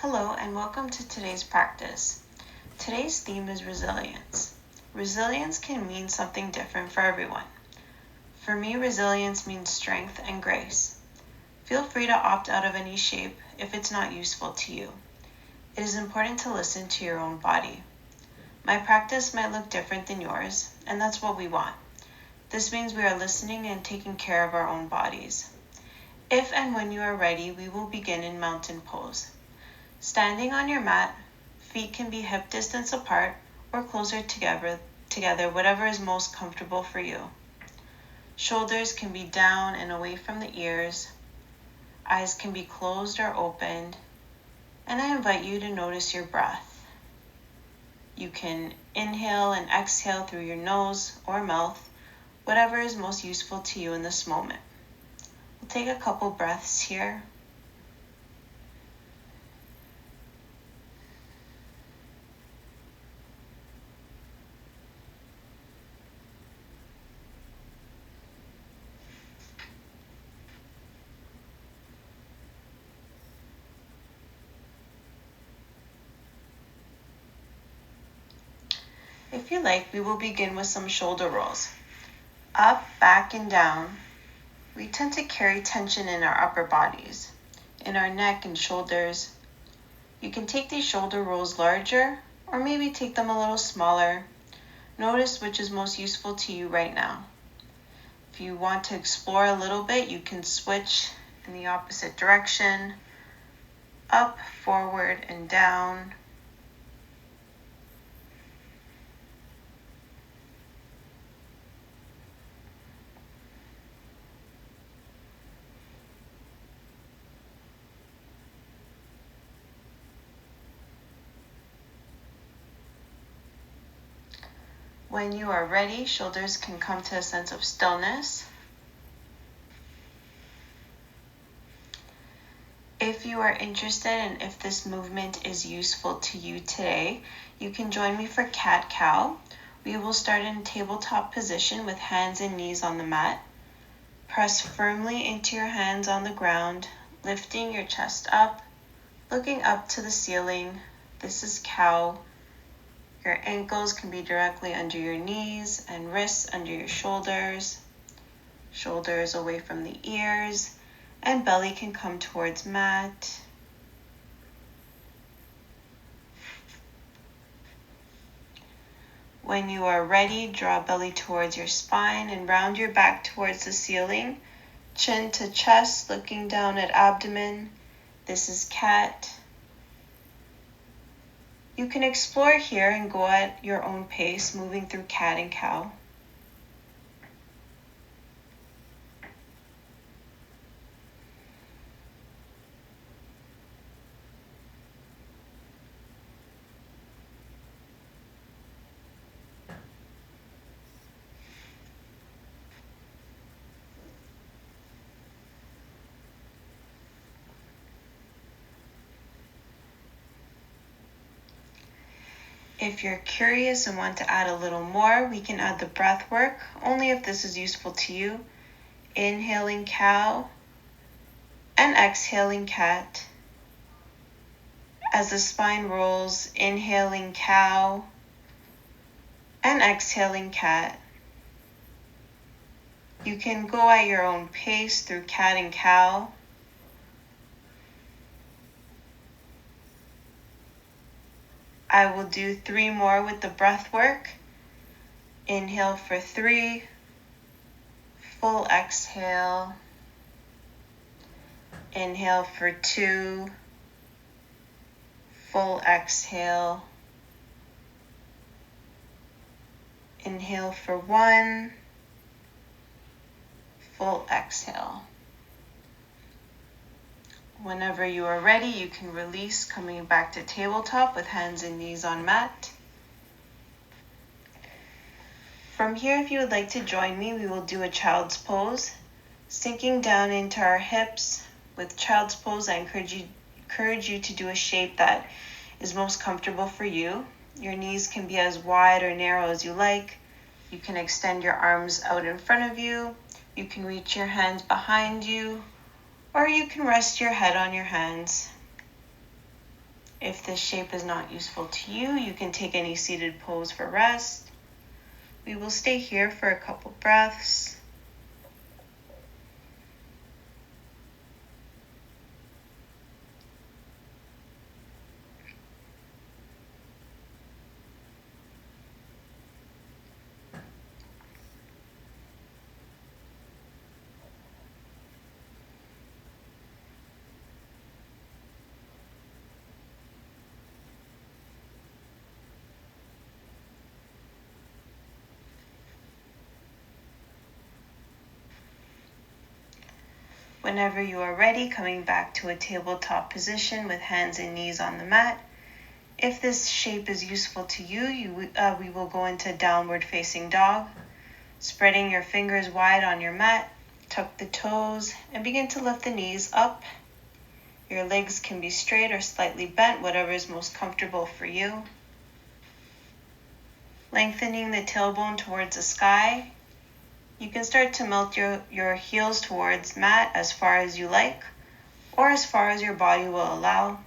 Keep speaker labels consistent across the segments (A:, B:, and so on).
A: Hello and welcome to today's practice. Today's theme is resilience. Resilience can mean something different for everyone. For me, resilience means strength and grace. Feel free to opt out of any shape if it's not useful to you. It is important to listen to your own body. My practice might look different than yours, and that's what we want. This means we are listening and taking care of our own bodies. If and when you are ready, we will begin in mountain pose. Standing on your mat, feet can be hip distance apart or closer together, whatever is most comfortable for you. Shoulders can be down and away from the ears. Eyes can be closed or opened. And I invite you to notice your breath. You can inhale and exhale through your nose or mouth, whatever is most useful to you in this moment. We'll take a couple breaths here. If you like, we will begin with some shoulder rolls. Up, back, and down. We tend to carry tension in our upper bodies, in our neck and shoulders. You can take these shoulder rolls larger, or maybe take them a little smaller. Notice which is most useful to you right now. If you want to explore a little bit, you can switch in the opposite direction. Up, forward, and down. When you are ready, shoulders can come to a sense of stillness. If you are interested and if this movement is useful to you today, you can join me for cat-cow. We will start in tabletop position with hands and knees on the mat. Press firmly into your hands on the ground, lifting your chest up, looking up to the ceiling. This is cow. Your ankles can be directly under your knees and wrists under your shoulders. Shoulders away from the ears, and belly can come towards mat. When you are ready, draw belly towards your spine and round your back towards the ceiling. Chin to chest, looking down at abdomen. This is cat. You can explore here and go at your own pace, moving through cat and cow. If you're curious and want to add a little more, we can add the breath work, only if this is useful to you. Inhaling cow and exhaling cat. As the spine rolls, inhaling cow and exhaling cat. You can go at your own pace through cat and cow. I will do 3 more with the breath work. Inhale for 3, full exhale. Inhale for 2, full exhale. Inhale for 1, full exhale. Whenever you are ready, you can release, coming back to tabletop with hands and knees on mat. From here, if you would like to join me, we will do a child's pose. Sinking down into our hips. With child's pose, I encourage you to do a shape that is most comfortable for you. Your knees can be as wide or narrow as you like. You can extend your arms out in front of you. You can reach your hands behind you, or you can rest your head on your hands. If this shape is not useful to you, you can take any seated pose for rest. We will stay here for a couple breaths. Whenever you are ready, coming back to a tabletop position with hands and knees on the mat. If this shape is useful to you, we will go into downward facing dog. Spreading your fingers wide on your mat, tuck the toes and begin to lift the knees up. Your legs can be straight or slightly bent, whatever is most comfortable for you. Lengthening the tailbone towards the sky. You can start to melt your heels towards mat as far as you like, or as far as your body will allow.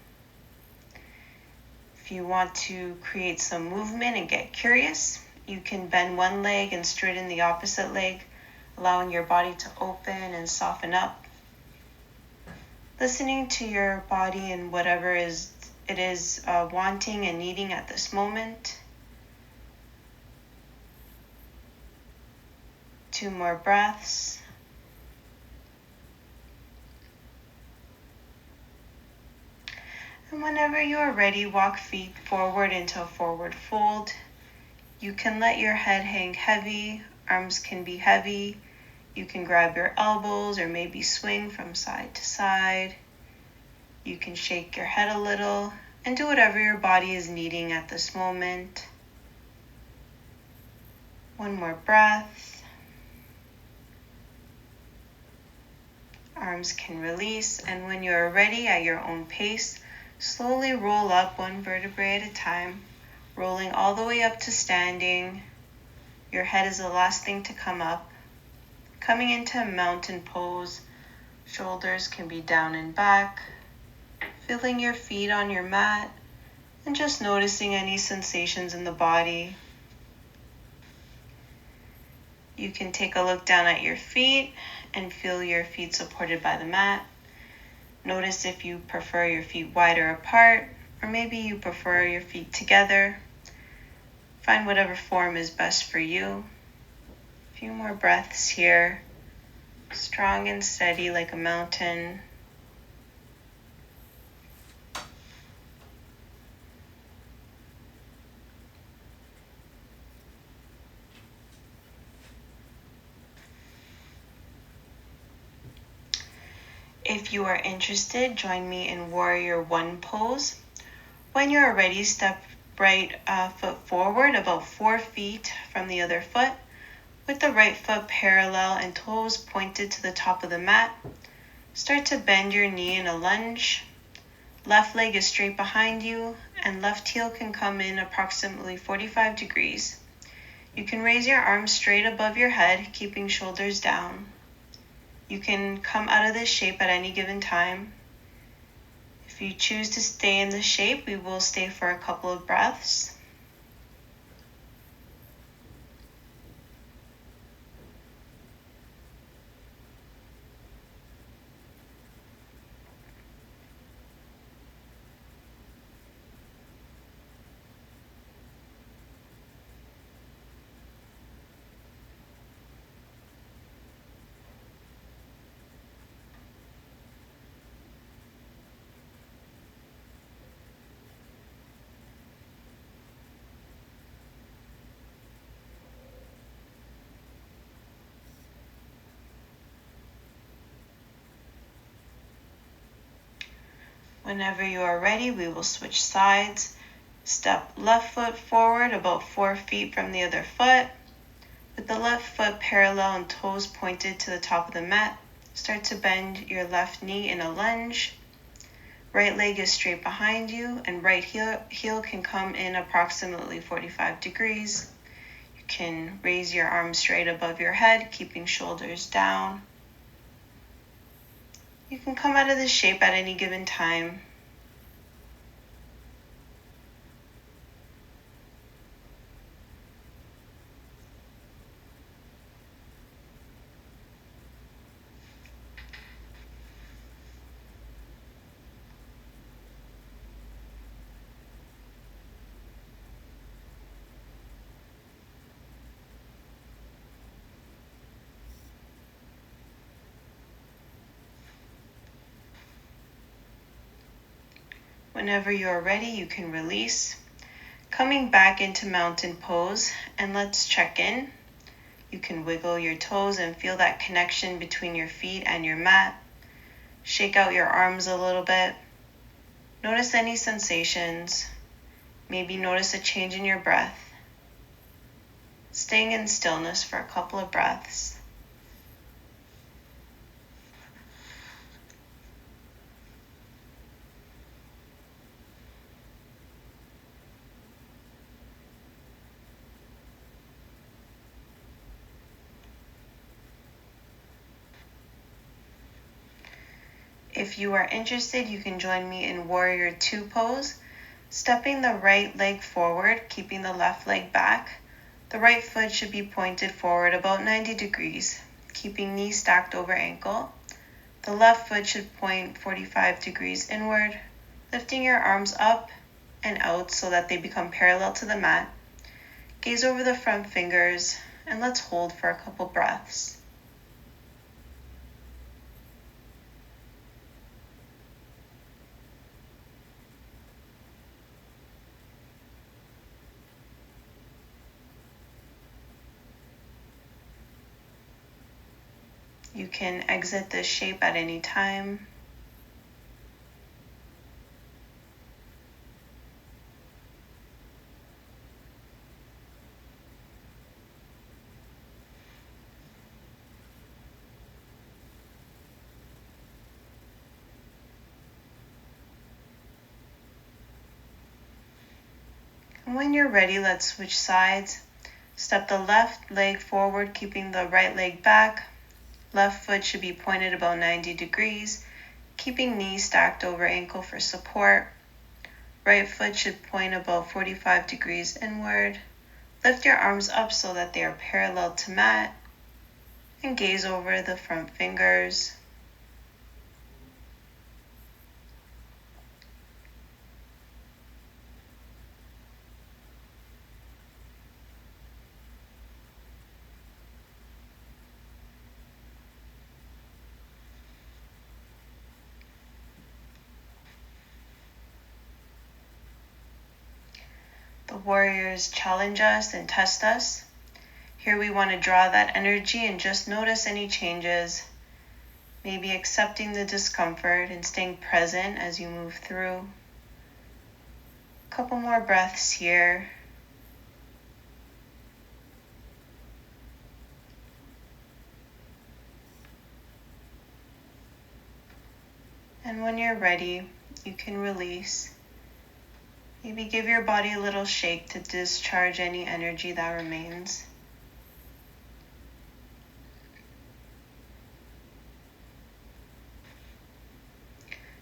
A: If you want to create some movement and get curious, you can bend one leg and straighten the opposite leg, allowing your body to open and soften up. Listening to your body and whatever it is wanting and needing at this moment. 2 more breaths. And whenever you are ready, walk feet forward into a forward fold. You can let your head hang heavy, arms can be heavy. You can grab your elbows or maybe swing from side to side. You can shake your head a little and do whatever your body is needing at this moment. 1 more breath. Arms can release, and when you are ready at your own pace, slowly roll up 1 vertebrae at a time, rolling all the way up to standing. Your head is the last thing to come up. Coming into a mountain pose, shoulders can be down and back, feeling your feet on your mat, and just noticing any sensations in the body. You can take a look down at your feet and feel your feet supported by the mat. Notice if you prefer your feet wider apart, or maybe you prefer your feet together. Find whatever form is best for you. A few more breaths here, strong and steady like a mountain. If you are interested, join me in Warrior One pose. When you are ready, step right foot forward about 4 feet from the other foot, with the right foot parallel and toes pointed to the top of the mat. Start to bend your knee in a lunge. Left leg is straight behind you, and left heel can come in approximately 45 degrees. You can raise your arms straight above your head, keeping shoulders down. You can come out of this shape at any given time. If you choose to stay in this shape, we will stay for a couple of breaths. Whenever you are ready, we will switch sides. Step left foot forward about 4 feet from the other foot. With the left foot parallel and toes pointed to the top of the mat, start to bend your left knee in a lunge. Right leg is straight behind you, and right heel can come in approximately 45 degrees. You can raise your arms straight above your head, keeping shoulders down. You can come out of this shape at any given time. Whenever you are ready, you can release. Coming back into mountain pose, and let's check in. You can wiggle your toes and feel that connection between your feet and your mat. Shake out your arms a little bit. Notice any sensations. Maybe notice a change in your breath. Staying in stillness for a couple of breaths. If you are interested, you can join me in Warrior Two pose, stepping the right leg forward, keeping the left leg back. The right foot should be pointed forward about 90 degrees, keeping knee stacked over ankle. The left foot should point 45 degrees inward, lifting your arms up and out so that they become parallel to the mat. Gaze over the front fingers, and let's hold for a couple breaths. You can exit this shape at any time. And when you're ready, let's switch sides. Step the left leg forward, keeping the right leg back. Left foot should be pointed about 90 degrees, keeping knee stacked over ankle for support. Right foot should point about 45 degrees inward. Lift your arms up so that they are parallel to mat, and gaze over the front fingers. The warriors challenge us and test us. Here we want to draw that energy and just notice any changes. Maybe accepting the discomfort and staying present as you move through. A couple more breaths here. And when you're ready, you can release. Maybe give your body a little shake to discharge any energy that remains.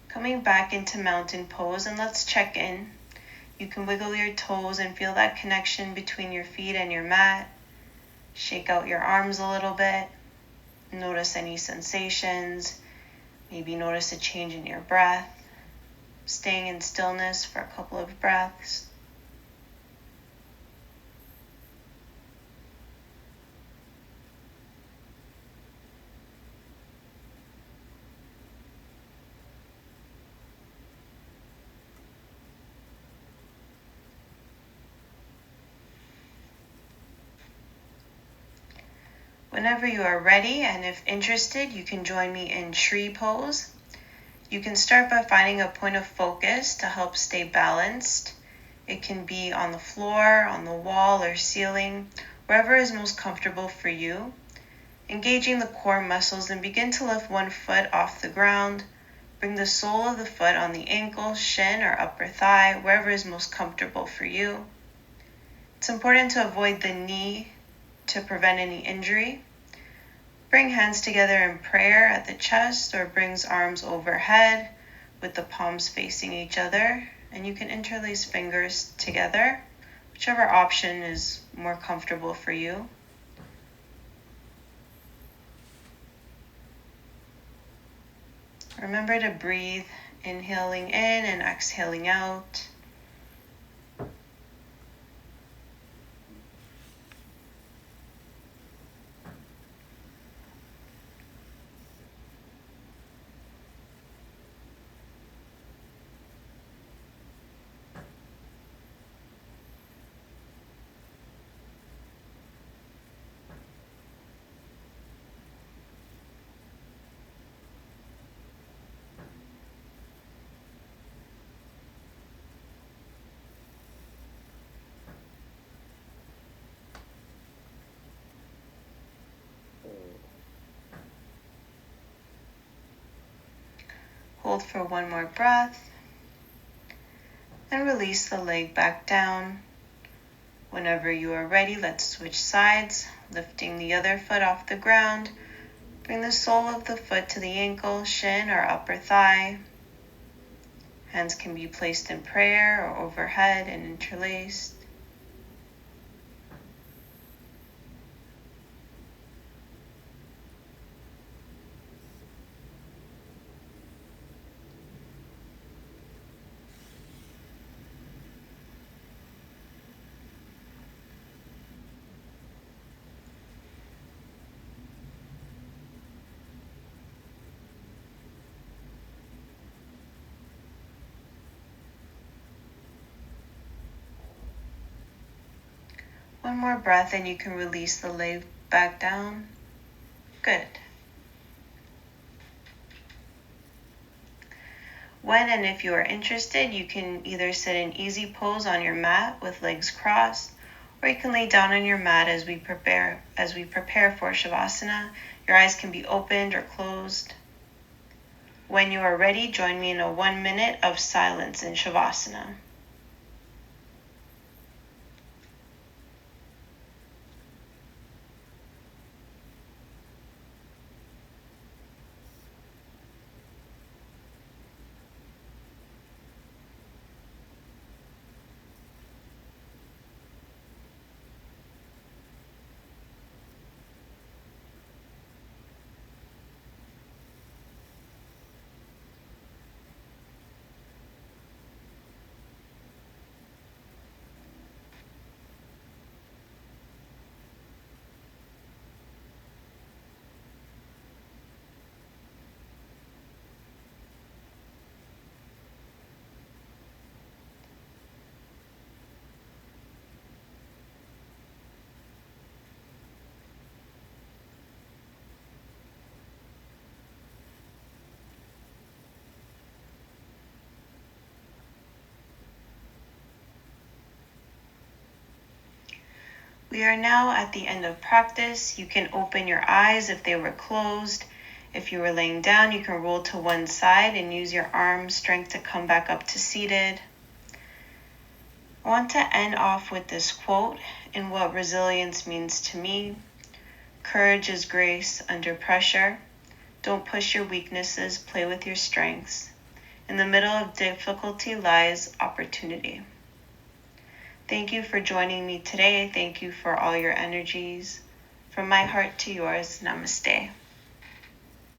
A: Coming back into mountain pose, and let's check in. You can wiggle your toes and feel that connection between your feet and your mat. Shake out your arms a little bit. Notice any sensations. Maybe notice a change in your breath. Staying in stillness for a couple of breaths. Whenever you are ready and if interested, you can join me in tree pose. You can start by finding a point of focus to help stay balanced. It can be on the floor, on the wall, or ceiling, wherever is most comfortable for you. Engaging the core muscles and begin to lift one foot off the ground. Bring the sole of the foot on the ankle, shin, or upper thigh, wherever is most comfortable for you. It's important to avoid the knee to prevent any injury. Bring hands together in prayer at the chest or brings arms overhead with the palms facing each other. And you can interlace fingers together, whichever option is more comfortable for you. Remember to breathe, inhaling in and exhaling out. Hold for one more breath. And release the leg back down. Whenever you are ready, let's switch sides, lifting the other foot off the ground. Bring the sole of the foot to the ankle, shin, or upper thigh. Hands can be placed in prayer or overhead and interlaced. One more breath and you can release the leg back down. Good. When and if you are interested, you can either sit in easy pose on your mat with legs crossed, or you can lay down on your mat as we prepare for Shavasana. Your eyes can be opened or closed. When you are ready, join me in a 1 minute of silence in Shavasana. We are now at the end of practice. You can open your eyes if they were closed. If you were laying down, you can roll to one side and use your arm strength to come back up to seated. I want to end off with this quote in what resilience means to me. Courage is grace under pressure. Don't push your weaknesses, play with your strengths. In the middle of difficulty lies opportunity. Thank you for joining me today. Thank you for all your energies. From my heart to yours, namaste.